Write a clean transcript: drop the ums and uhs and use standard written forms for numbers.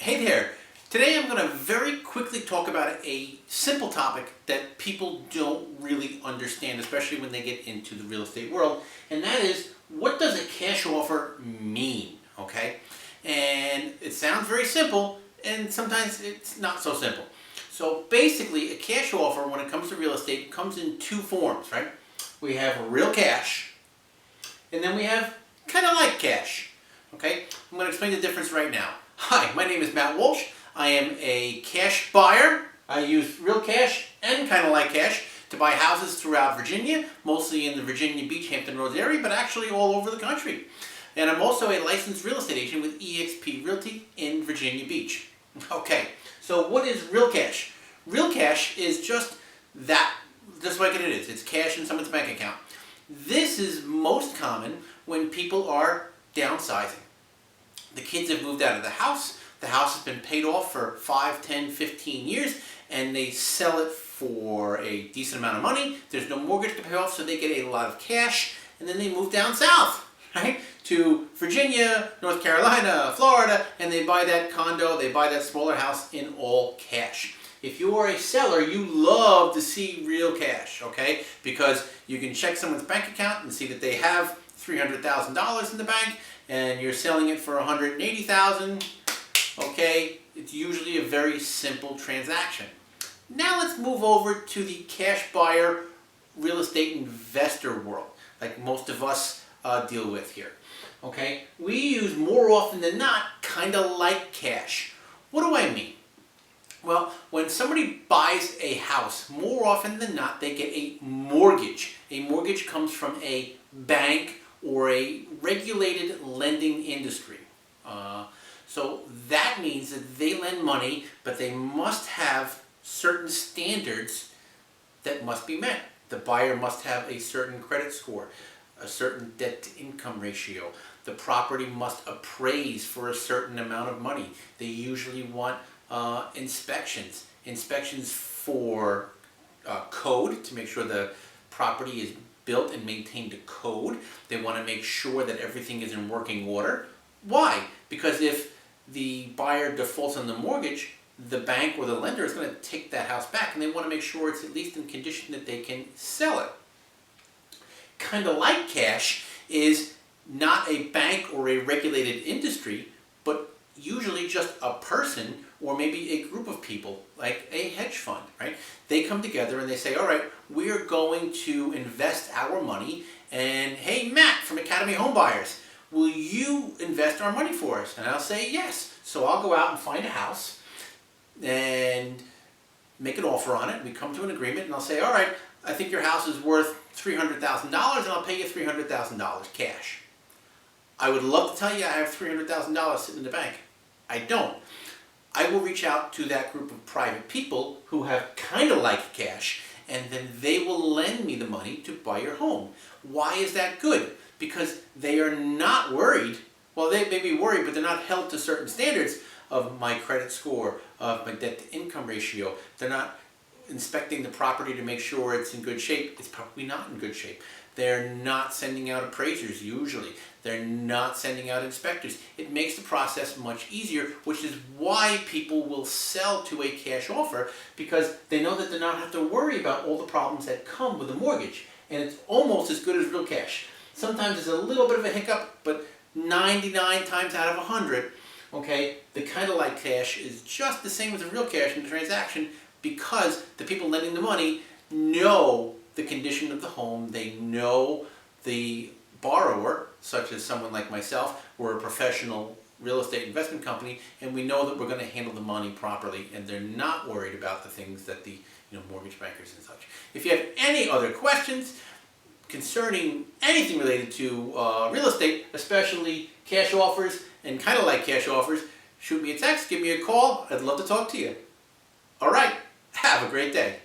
Hey there! Today I'm going to very quickly talk about a simple topic that people don't really understand, especially when they get into the real estate world, and that is, what does a cash offer mean? Okay? And it sounds very simple, and sometimes it's not so simple. So basically, a cash offer, when it comes to real estate, comes in two forms, right? We have real cash, and then we have kind of like cash. Okay? I'm going to explain the difference right now. Hi, my name is Matt Walsh. I am a cash buyer. I use real cash and kind of like cash to buy houses throughout Virginia, mostly in the Virginia Beach, Hampton Roads area, but actually all over the country. And I'm also a licensed real estate agent with eXp Realty in Virginia Beach. Okay, so what is real cash? Real cash is just that, just like it is. It's cash in someone's bank account. This is most common when people are downsizing. The kids have moved out of the house has been paid off for 5, 10, 15 years, and they sell it for a decent amount of money. There's no mortgage to pay off, so they get a lot of cash, and then they move down south, right, to Virginia, North Carolina, Florida, and they buy that condo, they buy that smaller house in all cash. If you are a seller, you love to see real cash, okay, because you can check someone's bank account and see that they have $300,000 in the bank, and you're selling it for $180,000. Okay, it's usually a very simple transaction. Now let's move over to the cash buyer real estate investor world, like most of us deal with here. Okay, we use more often than not kind of like cash. What do I mean? Well, when somebody buys a house, more often than not they get a mortgage. A mortgage comes from a bank or a regulated lending industry. So that means that they lend money, but they must have certain standards that must be met. The buyer must have a certain credit score, a certain debt-to-income ratio. The property must appraise for a certain amount of money. They usually want inspections. Inspections for code, to make sure the property is built and maintained to code. They want to make sure that everything is in working order. Why? Because if the buyer defaults on the mortgage, the bank or the lender is going to take that house back, and they want to make sure it's at least in condition that they can sell it. Kind of like cash is not a bank or a regulated industry, but usually just a person or maybe a group of people, like a hedge fund, right? They come together and they say, all right, we are going to invest our money, and hey, Matt from Academy Home Buyers, will you invest our money for us? And I'll say yes. So I'll go out and find a house and make an offer on it. We come to an agreement, and I'll say, all right, I think your house is worth $300,000, and I'll pay you $300,000 cash. I would love to tell you I have $300,000 sitting in the bank. I don't. I will reach out to that group of private people who have kind of like cash, and then they will lend me the money to buy your home. Why is that good? Because they are not worried. Well, they may be worried, but they're not held to certain standards of my credit score, of my debt-to-income ratio. They're not inspecting the property to make sure it's in good shape. It's probably not in good shape. They're not sending out appraisers usually. They're not sending out inspectors. It makes the process much easier, which is why people will sell to a cash offer, because they know that they don't have to worry about all the problems that come with a mortgage. And it's almost as good as real cash. Sometimes there's a little bit of a hiccup, but 99 times out of 100, okay, the kind of like cash is just the same as a real cash in the transaction, because the people lending the money know the condition of the home. They know the borrower, such as someone like myself. We're a professional real estate investment company, and we know that we're going to handle the money properly, and they're not worried about the things that the mortgage bankers and such. If you have any other questions concerning anything related to real estate, especially cash offers and kind of like cash offers, shoot me a text, give me a call. I'd love to talk to you. All right, have a great day.